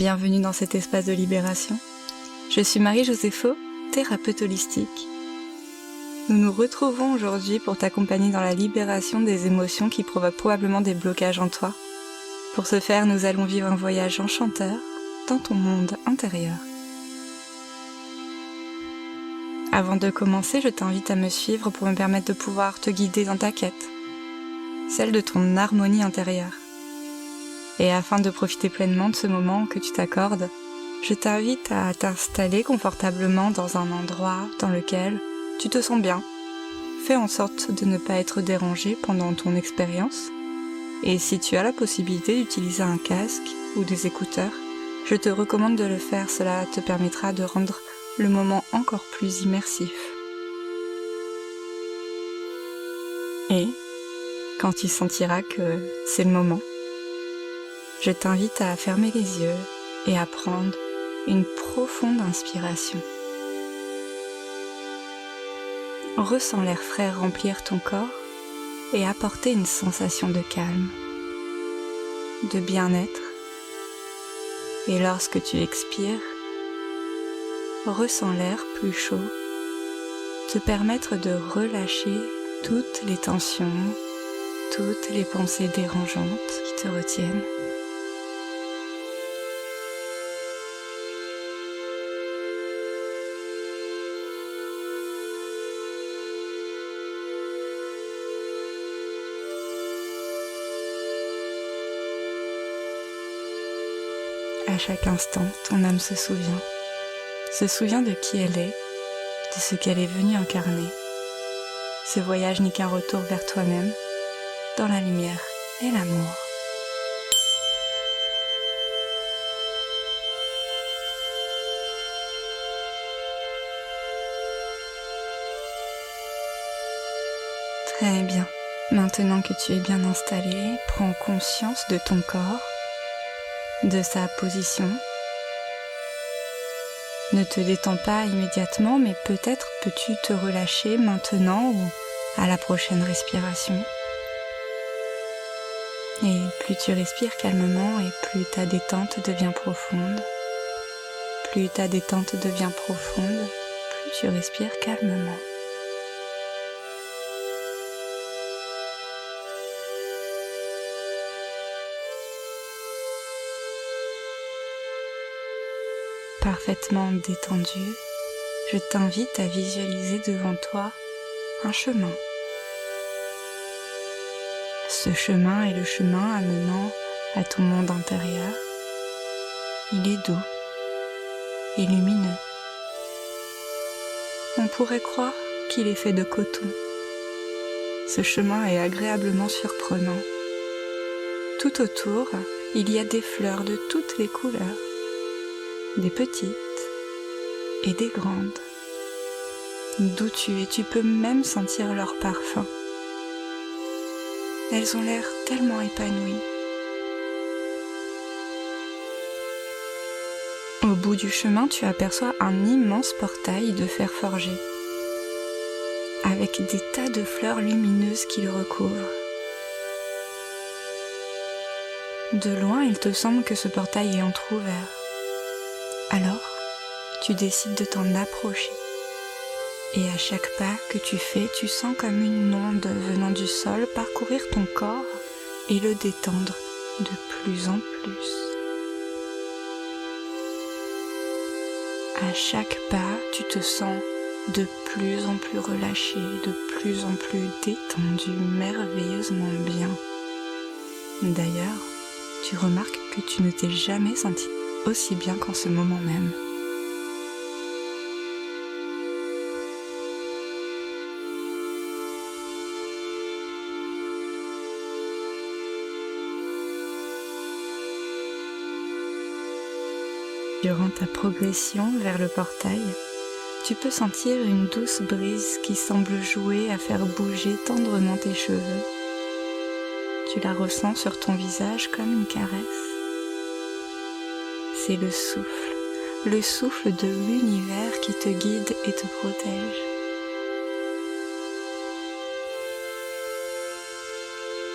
Bienvenue dans cet espace de libération. Je suis Marie-Josépho, thérapeute holistique. Nous nous retrouvons aujourd'hui pour t'accompagner dans la libération des émotions qui provoquent probablement des blocages en toi. Pour ce faire, nous allons vivre un voyage enchanteur dans ton monde intérieur. Avant de commencer, je t'invite à me suivre pour me permettre de pouvoir te guider dans ta quête, celle de ton harmonie intérieure. Et afin de profiter pleinement de ce moment que tu t'accordes, je t'invite à t'installer confortablement dans un endroit dans lequel tu te sens bien. Fais en sorte de ne pas être dérangé pendant ton expérience. Et si tu as la possibilité d'utiliser un casque ou des écouteurs, je te recommande de le faire, cela te permettra de rendre le moment encore plus immersif. Et quand tu sentiras que c'est le moment, je t'invite à fermer les yeux et à prendre une profonde inspiration. Ressens l'air frais remplir ton corps et apporter une sensation de calme, de bien-être. Et lorsque tu expires, ressens l'air plus chaud te permettre de relâcher toutes les tensions, toutes les pensées dérangeantes qui te retiennent. À chaque instant, ton âme se souvient de qui elle est, de ce qu'elle est venue incarner. Ce voyage n'est qu'un retour vers toi-même, dans la lumière et l'amour. Très bien. Maintenant que tu es bien installé, prends conscience de ton corps, de sa position. Ne te détends pas immédiatement, mais peut-être peux-tu te relâcher maintenant ou à la prochaine respiration. Et plus tu respires calmement et plus ta détente devient profonde. Plus ta détente devient profonde, plus tu respires calmement. Parfaitement détendu, je t'invite à visualiser devant toi un chemin. Ce chemin est le chemin amenant à ton monde intérieur. Il est doux et lumineux. On pourrait croire qu'il est fait de coton. Ce chemin est agréablement surprenant. Tout autour, il y a des fleurs de toutes les couleurs. Des petites et des grandes. D'où tu es, tu peux même sentir leur parfum. Elles ont l'air tellement épanouies. Au bout du chemin, tu aperçois un immense portail de fer forgé, avec des tas de fleurs lumineuses qui le recouvrent. De loin, il te semble que ce portail est entrouvert. Alors, tu décides de t'en approcher. Et à chaque pas que tu fais, tu sens comme une onde venant du sol parcourir ton corps et le détendre de plus en plus. À chaque pas, tu te sens de plus en plus relâché, de plus en plus détendu, merveilleusement bien. D'ailleurs, tu remarques que tu ne t'es jamais senti aussi bien qu'en ce moment même. Durant ta progression vers le portail, tu peux sentir une douce brise qui semble jouer à faire bouger tendrement tes cheveux. Tu la ressens sur ton visage comme une caresse. C'est le souffle de l'univers qui te guide et te protège.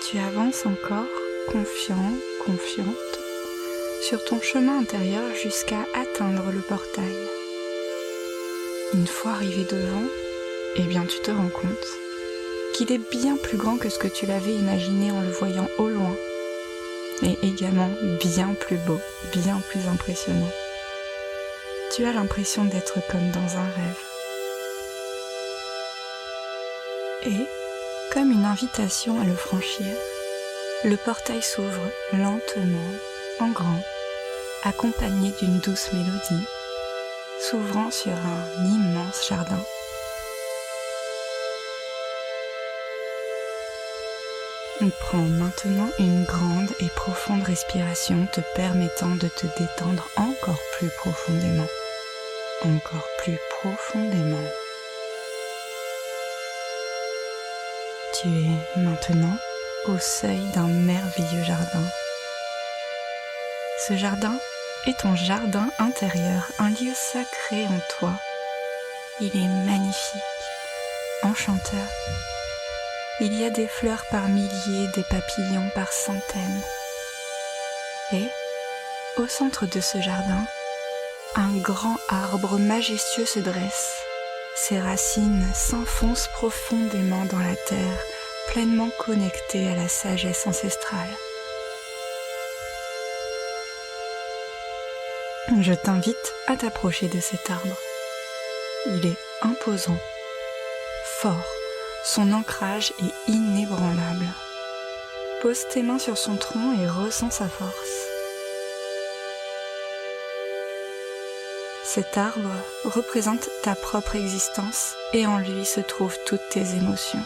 Tu avances encore, confiant, confiante, sur ton chemin intérieur jusqu'à atteindre le portail. Une fois arrivé devant, eh bien tu te rends compte qu'il est bien plus grand que ce que tu l'avais imaginé en le voyant au loin, et également bien plus beau, bien plus impressionnant. Tu as l'impression d'être comme dans un rêve. Et, comme une invitation à le franchir, le portail s'ouvre lentement, en grand, accompagné d'une douce mélodie, s'ouvrant sur un immense jardin. Prends maintenant une grande et profonde respiration te permettant de te détendre encore plus profondément. Encore plus profondément. Tu es maintenant au seuil d'un merveilleux jardin. Ce jardin est ton jardin intérieur, un lieu sacré en toi. Il est magnifique, enchanteur. Il y a des fleurs par milliers, des papillons par centaines. Et, au centre de ce jardin, un grand arbre majestueux se dresse. Ses racines s'enfoncent profondément dans la terre, pleinement connectées à la sagesse ancestrale. Je t'invite à t'approcher de cet arbre. Il est imposant, fort. Son ancrage est inébranlable. Pose tes mains sur son tronc et ressens sa force. Cet arbre représente ta propre existence et en lui se trouvent toutes tes émotions.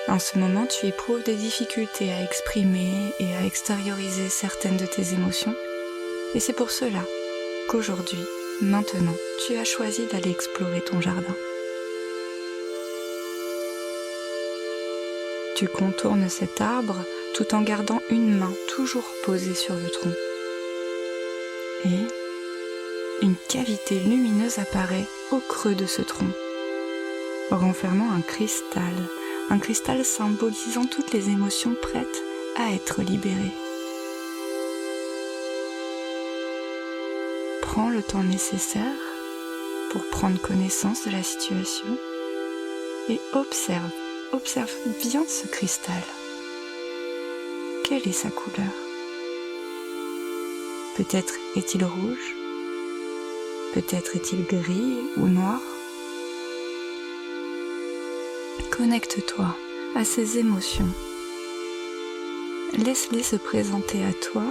En ce moment, tu éprouves des difficultés à exprimer et à extérioriser certaines de tes émotions, et c'est pour cela qu'aujourd'hui, maintenant, tu as choisi d'aller explorer ton jardin. Tu contournes cet arbre tout en gardant une main toujours posée sur le tronc. Et une cavité lumineuse apparaît au creux de ce tronc, renfermant un cristal symbolisant toutes les émotions prêtes à être libérées. Prends le temps nécessaire pour prendre connaissance de la situation et observe bien ce cristal. Quelle est sa couleur? Peut-être est-il rouge, peut-être est-il gris ou noir. Connecte-toi à ces émotions. Laisse-les se présenter à toi,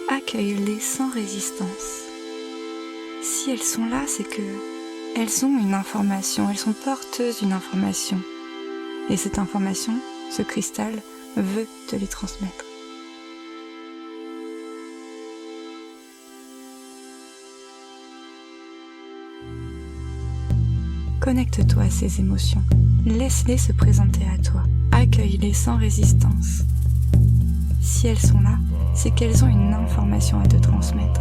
accueille-les sans résistance. Si elles sont là, c'est que elles ont une information, elles sont porteuses d'une information. Et cette information, ce cristal, veut te les transmettre. Connecte-toi à ces émotions. Laisse-les se présenter à toi. Accueille-les sans résistance. Si elles sont là, c'est qu'elles ont une information à te transmettre.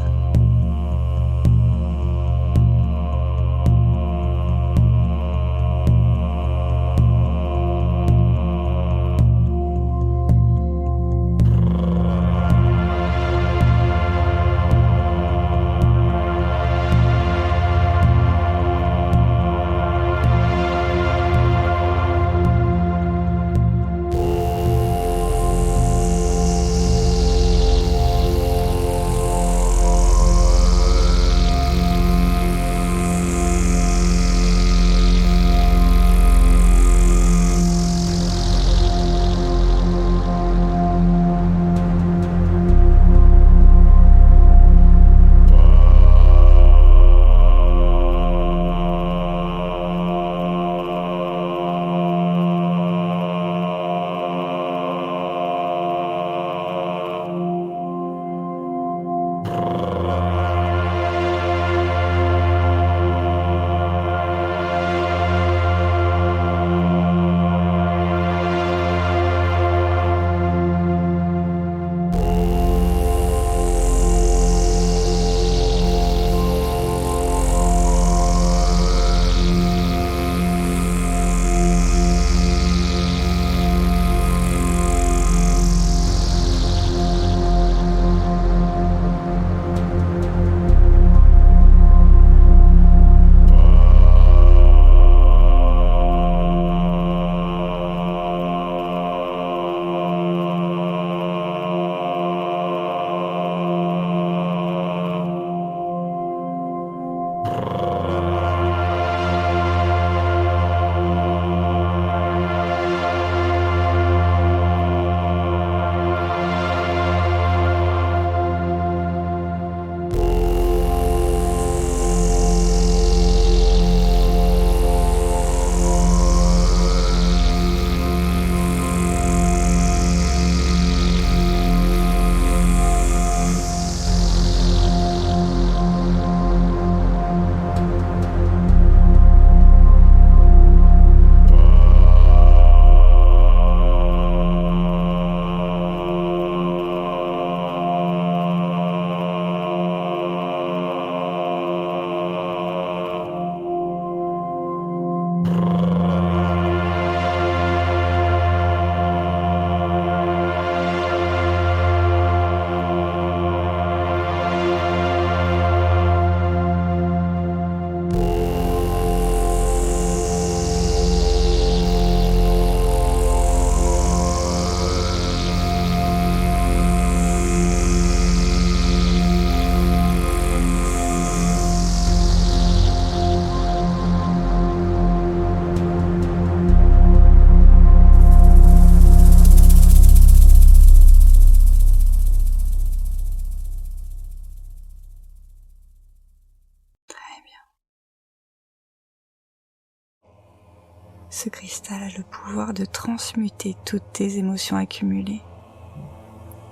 Ce cristal a le pouvoir de transmuter toutes tes émotions accumulées.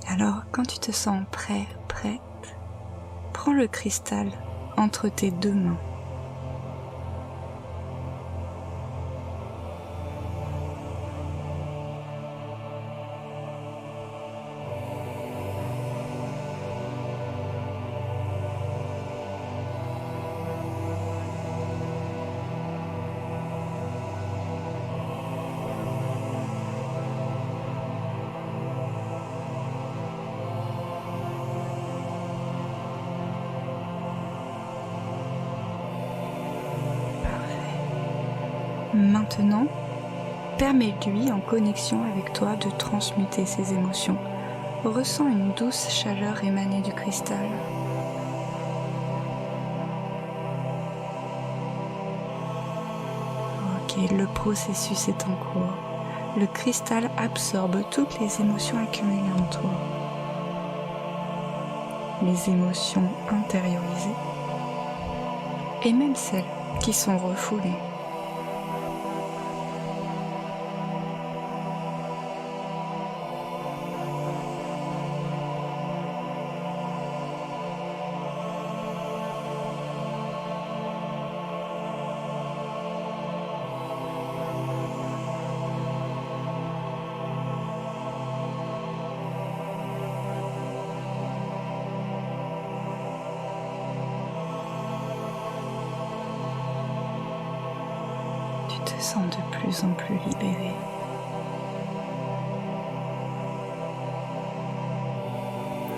Alors, quand tu te sens prêt, prête, prends le cristal entre tes deux mains. Maintenant, permets-lui en connexion avec toi de transmuter ses émotions. Ressens une douce chaleur émanée du cristal. Ok, le processus est en cours. Le cristal absorbe toutes les émotions accumulées en toi. Les émotions intériorisées et même celles qui sont refoulées. Tu te sens de plus en plus libéré.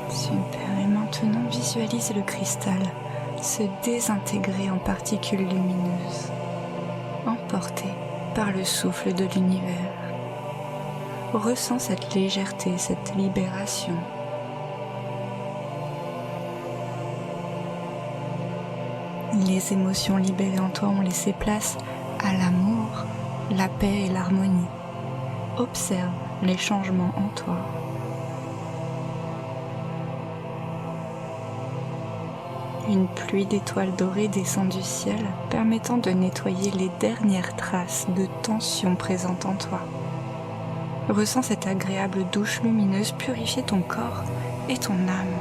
Super, et maintenant visualise le cristal se désintégrer en particules lumineuses, emporté par le souffle de l'univers. Ressens cette légèreté, cette libération. Les émotions libérées en toi ont laissé place à l'amour, la paix et l'harmonie. Observe les changements en toi. Une pluie d'étoiles dorées descend du ciel, permettant de nettoyer les dernières traces de tension présentes en toi. Ressens cette agréable douche lumineuse purifier ton corps et ton âme.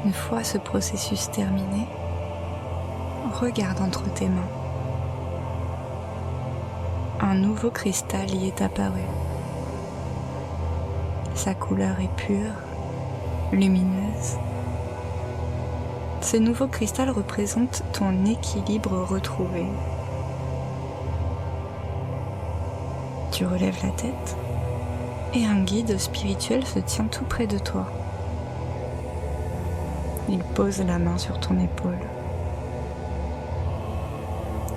Une fois ce processus terminé, regarde entre tes mains. Un nouveau cristal y est apparu. Sa couleur est pure, lumineuse. Ce nouveau cristal représente ton équilibre retrouvé. Tu relèves la tête et un guide spirituel se tient tout près de toi. Il pose la main sur ton épaule.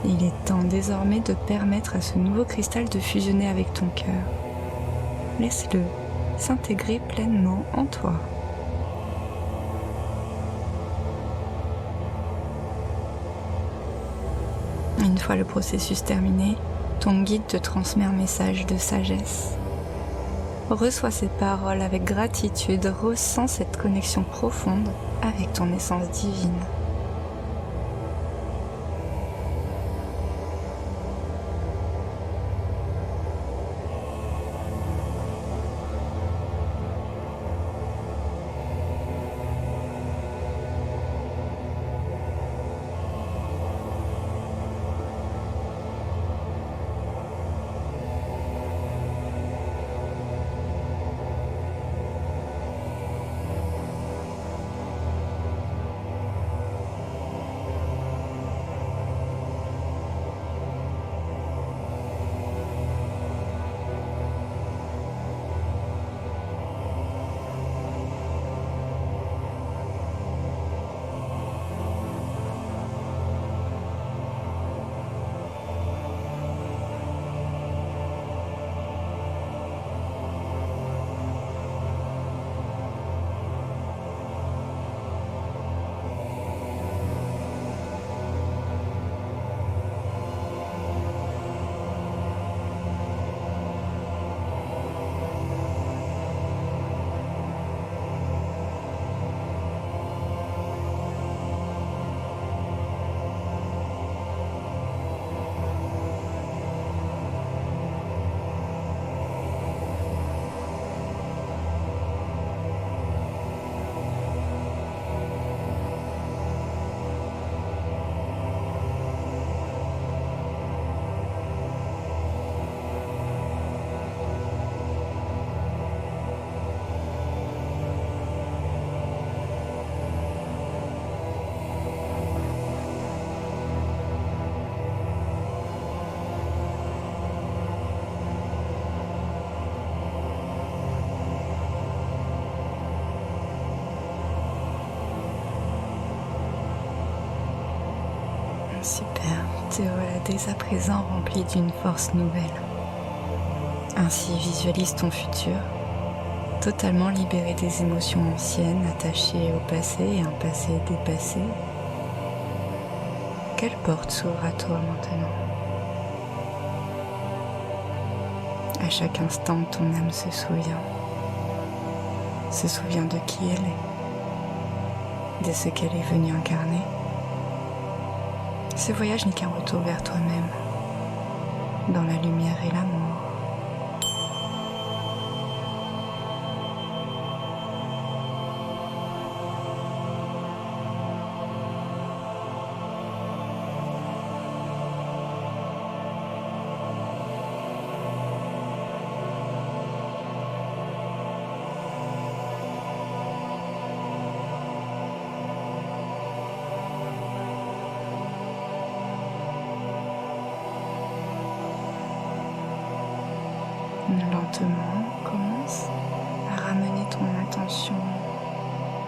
Il est temps désormais de permettre à ce nouveau cristal de fusionner avec ton cœur. Laisse-le s'intégrer pleinement en toi. Une fois le processus terminé, ton guide te transmet un message de sagesse. Reçois ces paroles avec gratitude, ressens cette connexion profonde avec ton essence divine. Super, te voilà dès à présent rempli d'une force nouvelle. Ainsi visualise ton futur, totalement libéré des émotions anciennes attachées au passé et un passé dépassé. Quelle porte s'ouvre à toi maintenant? À chaque instant, ton âme se souvient de qui elle est, de ce qu'elle est venue incarner. Ce voyage n'est qu'un retour vers toi-même, dans la lumière et l'amour. Lentement, commence à ramener ton attention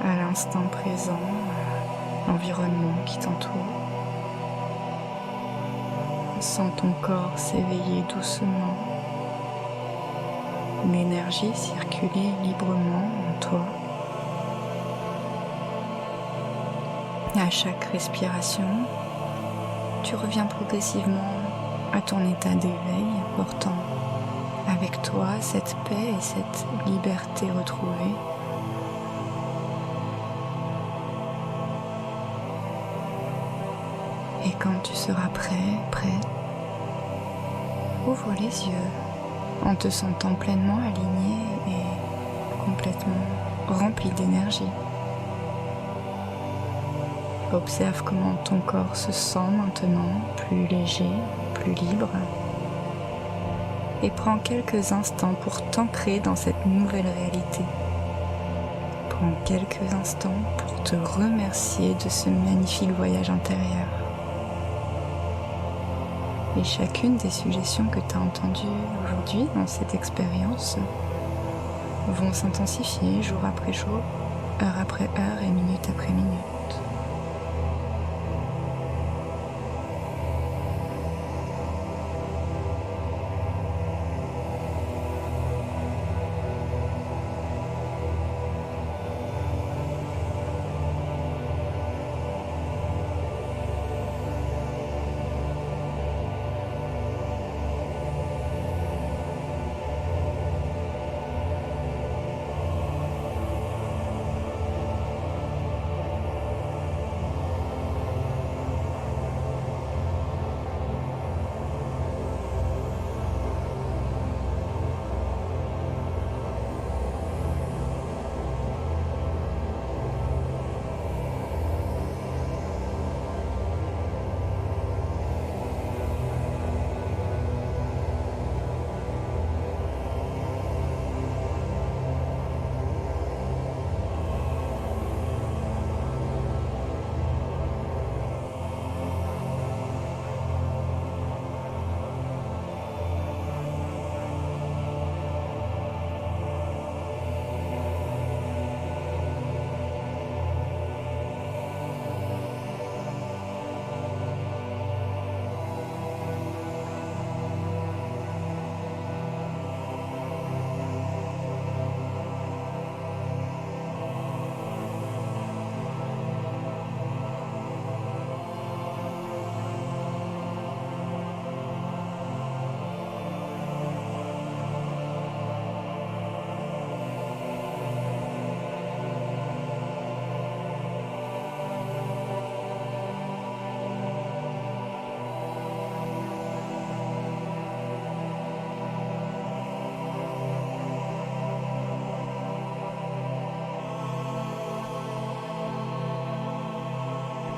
à l'instant présent, à l'environnement qui t'entoure. Sens ton corps s'éveiller doucement, l'énergie circuler librement en toi. À chaque respiration, tu reviens progressivement à ton état d'éveil, portant avec toi cette paix et cette liberté retrouvée. Et quand tu seras prête, ouvre les yeux en te sentant pleinement aligné et complètement rempli d'énergie. Observe comment ton corps se sent maintenant, plus léger, plus libre. Et prends quelques instants pour t'ancrer dans cette nouvelle réalité. Prends quelques instants pour te remercier de ce magnifique voyage intérieur. Et chacune des suggestions que tu as entendues aujourd'hui dans cette expérience vont s'intensifier jour après jour, heure après heure et minute après minute.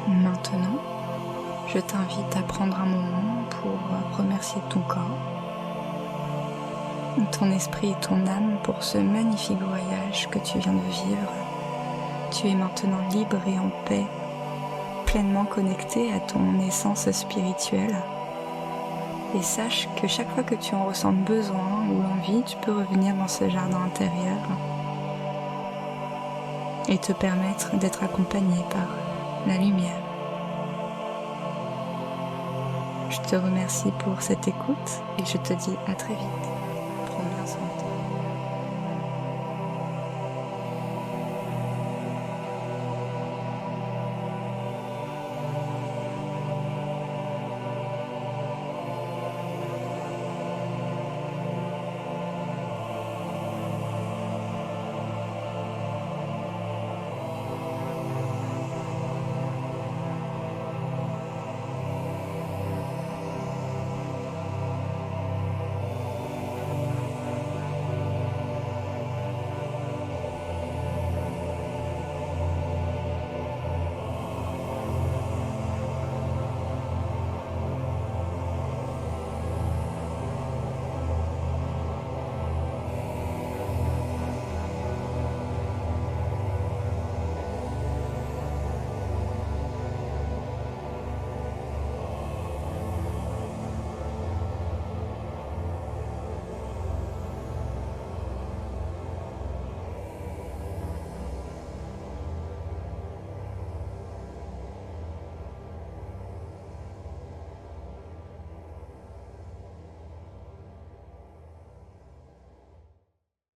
Maintenant, je t'invite à prendre un moment pour remercier ton corps, ton esprit et ton âme pour ce magnifique voyage que tu viens de vivre. Tu es maintenant libre et en paix, pleinement connecté à ton essence spirituelle. Et sache que chaque fois que tu en ressens besoin ou envie, tu peux revenir dans ce jardin intérieur et te permettre d'être accompagné par la lumière. Je te remercie pour cette écoute et je te dis à très vite.